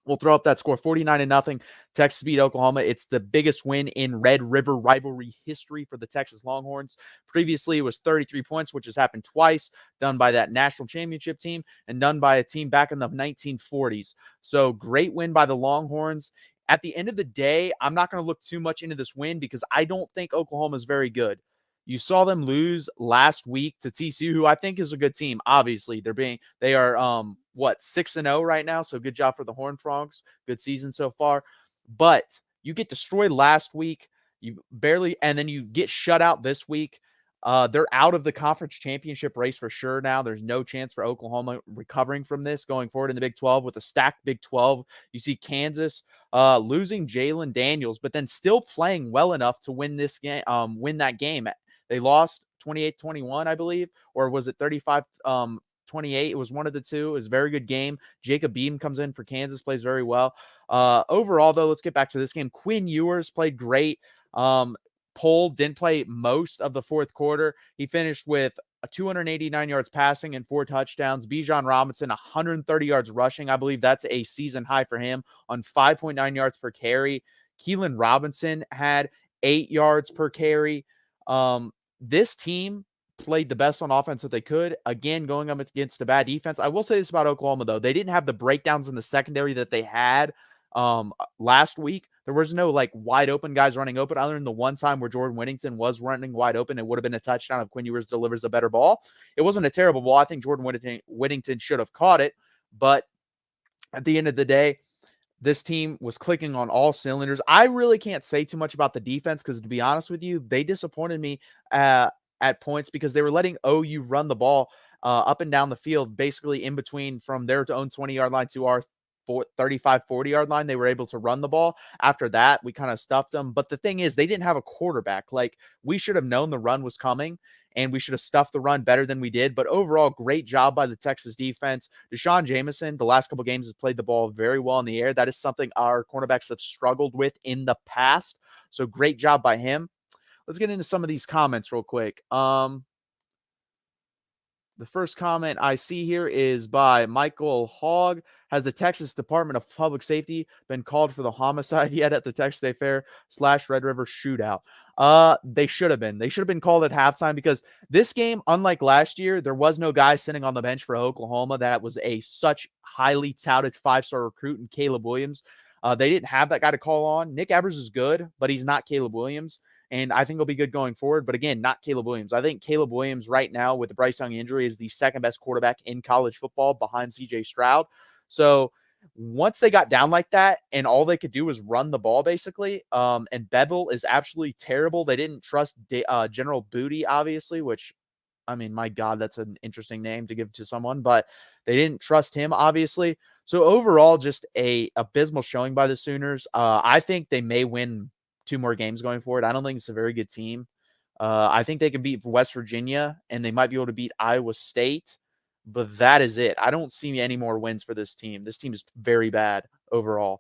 We'll throw up that score, 49-0. Texas beat Oklahoma. It's the biggest win in Red River Rivalry history for the Texas Longhorns. Previously, it was 33 points, which has happened twice, done by that national championship team and done by a team back in the 1940s. So great win by the Longhorns. At the end of the day, I'm not going to look too much into this win because I don't think Oklahoma is very good. You saw them lose last week to TCU, who I think is a good team. Obviously, they are 6-0 right now. So good job for the Horned Frogs. Good season so far. But you get destroyed last week. And then you get shut out this week. They're out of the conference championship race for sure now. There's no chance for Oklahoma recovering from this going forward in the Big 12 with a stacked Big 12. You see Kansas losing Jalen Daniels, but then still playing well enough to win this game, win that game. They lost 28-21, I believe, or was it 35-28? It was one of the two. It was a very good game. Jacob Beam comes in for Kansas, plays very well. Overall, though, let's get back to this game. Quinn Ewers played great. Pohl didn't play most of the fourth quarter. He finished with 289 yards passing and 4 touchdowns. Bijan Robinson, 130 yards rushing. I believe that's a season high for him on 5.9 yards per carry. Keelan Robinson had 8 yards per carry. This team played the best on offense that they could. Again, going up against a bad defense. I will say this about Oklahoma, though. They didn't have the breakdowns in the secondary that they had last week. There was no wide open guys running open other than the one time where Jordan Whittington was running wide open. It would have been a touchdown if Quinn Ewers delivers a better ball. It wasn't a terrible ball. I think Jordan Whittington should have caught it. But at the end of the day, this team was clicking on all cylinders. I really can't say too much about the defense because, to be honest with you, they disappointed me at points because they were letting OU run the ball up and down the field, basically in between from their own 20-yard line to our 35, 40-yard line. They were able to run the ball. After that, we kind of stuffed them. But the thing is, they didn't have a quarterback. We should have known the run was coming, and we should have stuffed the run better than we did. But overall, great job by the Texas defense. Deshaun Jameson, the last couple games, has played the ball very well in the air. That is something our cornerbacks have struggled with in the past. So great job by him. Let's get into some of these comments real quick. The first comment I see here is by Michael Hogg. Has the Texas Department of Public Safety been called for the homicide yet at the Texas State Fair / Red River shootout? They should have been. They should have been called at halftime because this game, unlike last year, there was no guy sitting on the bench for Oklahoma that was such highly touted 5-star recruit in Caleb Williams. They didn't have that guy to call on. Nick Evers is good, but he's not Caleb Williams. And I think he'll be good going forward. But again, not Caleb Williams. I think Caleb Williams right now with the Bryce Young injury is the second best quarterback in college football behind C.J. Stroud. So once they got down like that and all they could do was run the ball basically, and Bevel is absolutely terrible. They didn't trust General Booty, obviously, which, I mean, my God, that's an interesting name to give to someone. But they didn't trust him, obviously. So overall, just a abysmal showing by the Sooners. I think they may win 2 more games going forward. I don't think it's a very good team. I think they can beat West Virginia, and they might be able to beat Iowa State, but that is it. I don't see any more wins for this team. This team is very bad overall.